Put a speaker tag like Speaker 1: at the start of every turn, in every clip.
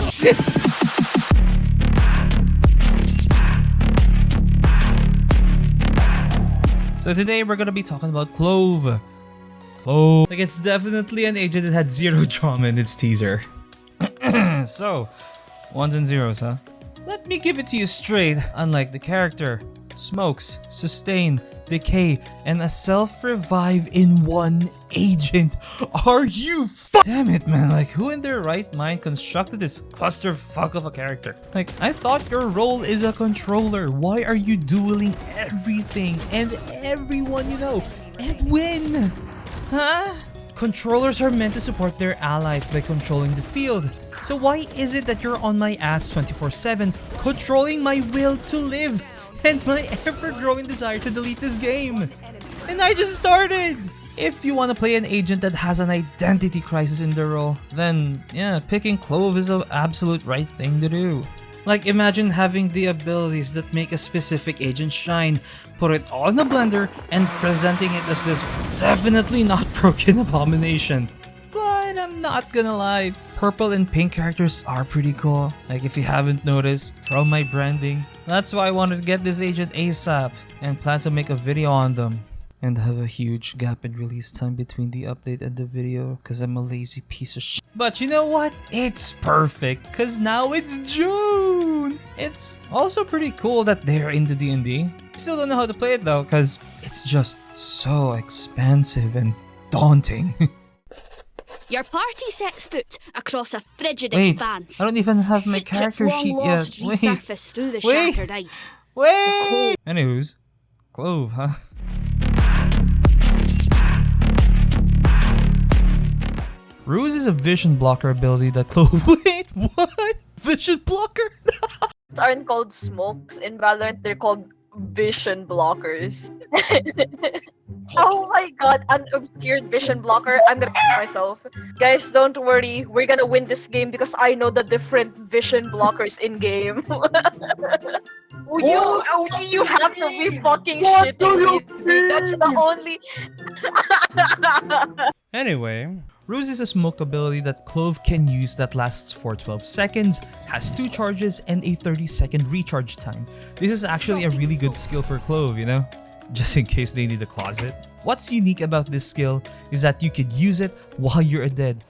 Speaker 1: shit! So today we're gonna be talking about Clove. Clove. Like, it's definitely an agent that had zero drama in its teaser. So, ones and zeros, huh? Let me give it to you straight. Unlike the character, smokes, sustain, decay, and a self-revive in one agent. Are you Damn it, man. Like, who in their right mind constructed this clusterfuck of a character? Like, I thought your role is a controller. Why are you dueling everything and everyone you know and win? Huh? Controllers are meant to support their allies by controlling the field. So why is it that you're on my ass 24/7 controlling my will to live and my ever-growing desire to delete this game? And I just started! If you want to play an agent that has an identity crisis in their role, then yeah, picking Clove is the absolute right thing to do. Like, imagine having the abilities that make a specific agent shine, put it all in a blender, and presenting it as this definitely not broken abomination. But I'm not gonna lie, purple and pink characters are pretty cool. Like, if you haven't noticed, from my branding. That's why I wanted to get this agent ASAP, and plan to make a video on them. And have a huge gap in release time between the update and the video, cause I'm a lazy piece of shit. But you know what? It's perfect, cause now it's June! It's also pretty cool that they're into D&D. Still don't know how to play it though, cause it's just so expansive and daunting.
Speaker 2: Your party sets foot across a frigid
Speaker 1: Wait,
Speaker 2: expanse.
Speaker 1: I don't even have my
Speaker 2: Secrets
Speaker 1: character
Speaker 2: long
Speaker 1: sheet yet.
Speaker 2: lost resurface through the
Speaker 1: Wait.
Speaker 2: shattered ice.
Speaker 1: Wait! Anywho's, Clove, huh? Ruse is a vision blocker ability that Clove. Wait, what? Vision blocker?
Speaker 3: Aren't called smokes in Valorant, they're called vision blockers. Oh my god, an obscured vision blocker. I'm gonna myself. Guys, don't worry, we're gonna win this game because I know the different vision blockers in game. You have to be fucking shitting me, dude. That's the only.
Speaker 1: Anyway, Ruse is a smoke ability that Clove can use that lasts for 12 seconds, has 2 charges, and a 30-second recharge time. This is actually a really good skill for Clove, you know? Just in case they need a closet. What's unique about this skill is that you could use it while you're dead.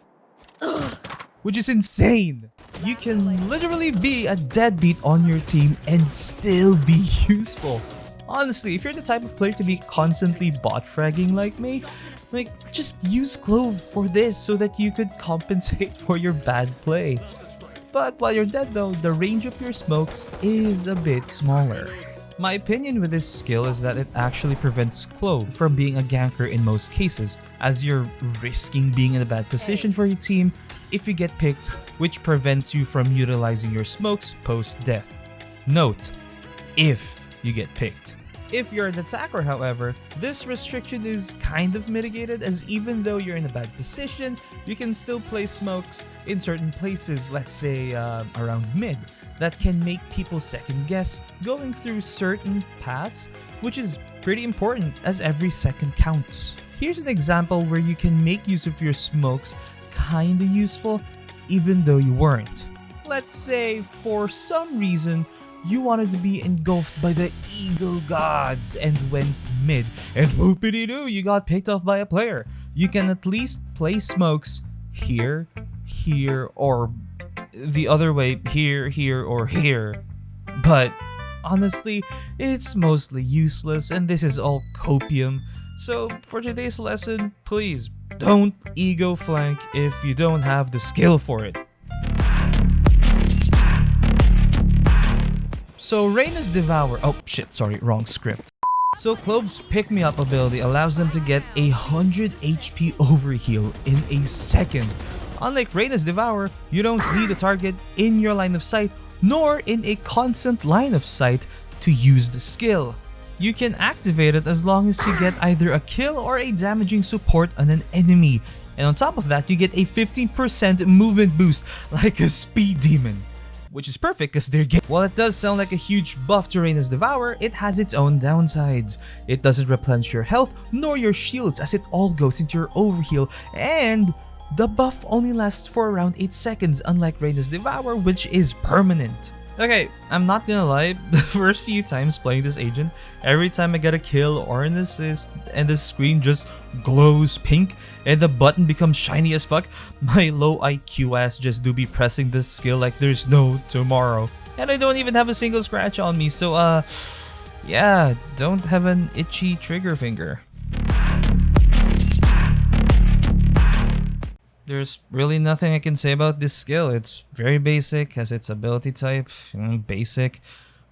Speaker 1: Which is insane! You can literally be a deadbeat on your team and still be useful. Honestly, if you're the type of player to be constantly bot fragging like me, like, just use Clove for this so that you could compensate for your bad play. But while you're dead though, the range of your smokes is a bit smaller. My opinion with this skill is that it actually prevents Clove from being a ganker in most cases, as you're risking being in a bad position for your team if you get picked, which prevents you from utilizing your smokes post-death. Note, if you get picked. If you're an attacker, however, this restriction is kind of mitigated, as even though you're in a bad position, you can still place smokes in certain places, let's say around mid, that can make people second guess going through certain paths, which is pretty important as every second counts. Here's an example where you can make use of your smokes kinda useful even though you weren't. Let's say for some reason you wanted to be engulfed by the Eagle Gods and went mid, and whoopity-doo, you got picked off by a player. You can at least place smokes here, here, or the other way, here, or here. But honestly, it's mostly useless and this is all copium. So for today's lesson, please don't ego flank if you don't have the skill for it. So Reyna's Devour, oh shit, sorry, wrong script. So Clove's Pick Me Up ability allows them to get 100 HP overheal in a second. Unlike Reyna's Devour, you don't need a target in your line of sight, nor in a constant line of sight to use the skill. You can activate it as long as you get either a kill or a damaging support on an enemy. And on top of that, you get a 15% movement boost like a speed demon. Which is perfect because they're getting. While it does sound like a huge buff to Reyna's Devour, it has its own downsides. It doesn't replenish your health nor your shields, as it all goes into your overheal, and The buff only lasts for around 8 seconds, unlike Reyna's Devour, which is permanent. Okay, I'm not gonna lie, the first few times playing this agent, every time I get a kill or an assist and the screen just glows pink and the button becomes shiny as fuck, my low IQ ass just do be pressing this skill like there's no tomorrow. And I don't even have a single scratch on me, so yeah, don't have an itchy trigger finger. There's really nothing I can say about this skill. It's very basic, has its ability type, basic.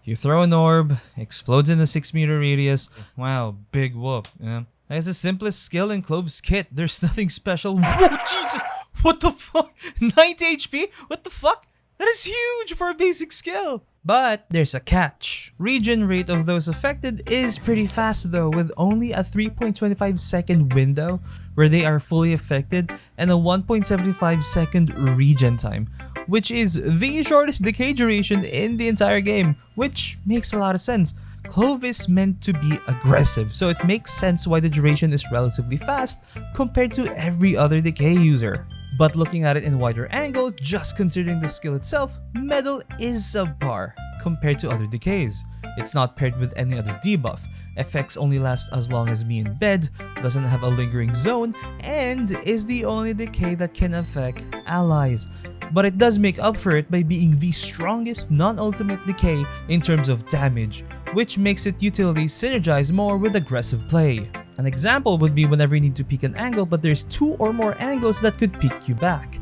Speaker 1: You throw an orb, explodes in a 6-meter radius. Wow, big whoop. Yeah. That's the simplest skill in Clove's kit. There's nothing special. Whoa, Jesus! What the fuck? 90 HP? What the fuck? That is huge for a basic skill! But there's a catch. Regen rate of those affected is pretty fast though, with only a 3.25 second window where they are fully affected and a 1.75 second regen time, which is the shortest decay duration in the entire game, which makes a lot of sense. Clove is meant to be aggressive, so it makes sense why the duration is relatively fast compared to every other decay user. But looking at it in a wider angle, just considering the skill itself, Meddle is subpar compared to other decays. It's not paired with any other debuff, effects only last as long as me in bed, doesn't have a lingering zone, and is the only decay that can affect allies. But it does make up for it by being the strongest non-ultimate decay in terms of damage, which makes it utility synergize more with aggressive play. An example would be whenever you need to peek an angle but there's 2 or more angles that could peek you back.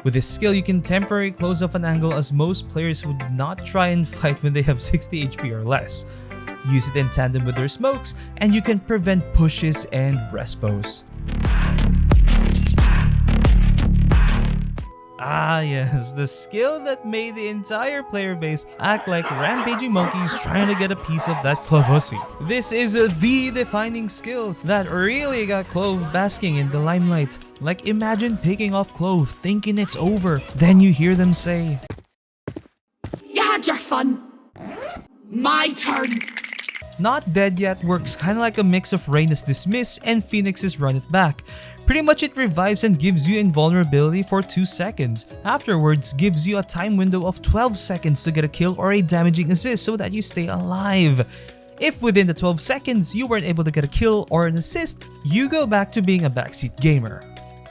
Speaker 1: With this skill, you can temporarily close off an angle as most players would not try and fight when they have 60 HP or less. Use it in tandem with their smokes, and you can prevent pushes and respos. Ah yes, the skill that made the entire player base act like rampaging monkeys trying to get a piece of that Clovussy. This is the defining skill that really got Clove basking in the limelight. Like, imagine picking off Clove thinking it's over, then you hear them say,
Speaker 4: "You had your fun. My turn."
Speaker 1: Not dead yet works kinda like a mix of Reyna's Dismiss and Phoenix's Run It Back. Pretty much it revives and gives you invulnerability for 2 seconds. Afterwards, gives you a time window of 12 seconds to get a kill or a damaging assist so that you stay alive. If within the 12 seconds you weren't able to get a kill or an assist, you go back to being a backseat gamer.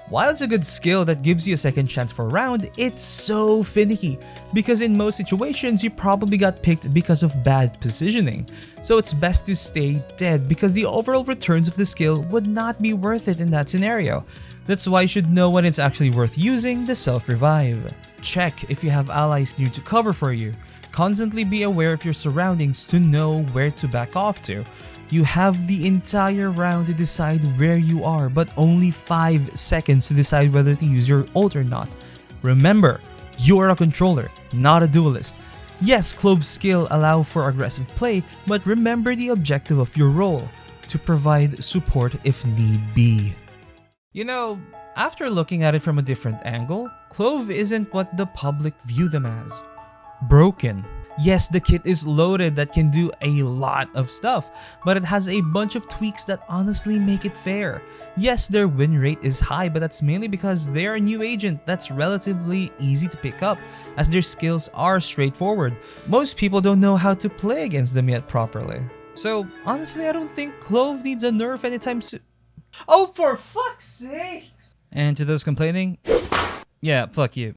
Speaker 1: While it's a good skill that gives you a second chance for a round, it's so finicky because in most situations you probably got picked because of bad positioning. So it's best to stay dead because the overall returns of the skill would not be worth it in that scenario. That's why you should know when it's actually worth using the self-revive. Check if you have allies near to cover for you. Constantly be aware of your surroundings to know where to back off to. You have the entire round to decide where you are, but only 5 seconds to decide whether to use your ult or not. Remember, you are a controller, not a duelist. Yes, Clove's skill allow for aggressive play, but remember the objective of your role, to provide support if need be. You know, after looking at it from a different angle, Clove isn't what the public view them as. Broken. Yes, the kit is loaded that can do a lot of stuff, but it has a bunch of tweaks that honestly make it fair. Yes, their win rate is high, but that's mainly because they're a new agent that's relatively easy to pick up, as their skills are straightforward. Most people don't know how to play against them yet properly. So, honestly, I don't think Clove needs a nerf anytime soon. Oh, for fuck's sakes! And to those complaining, yeah, fuck you.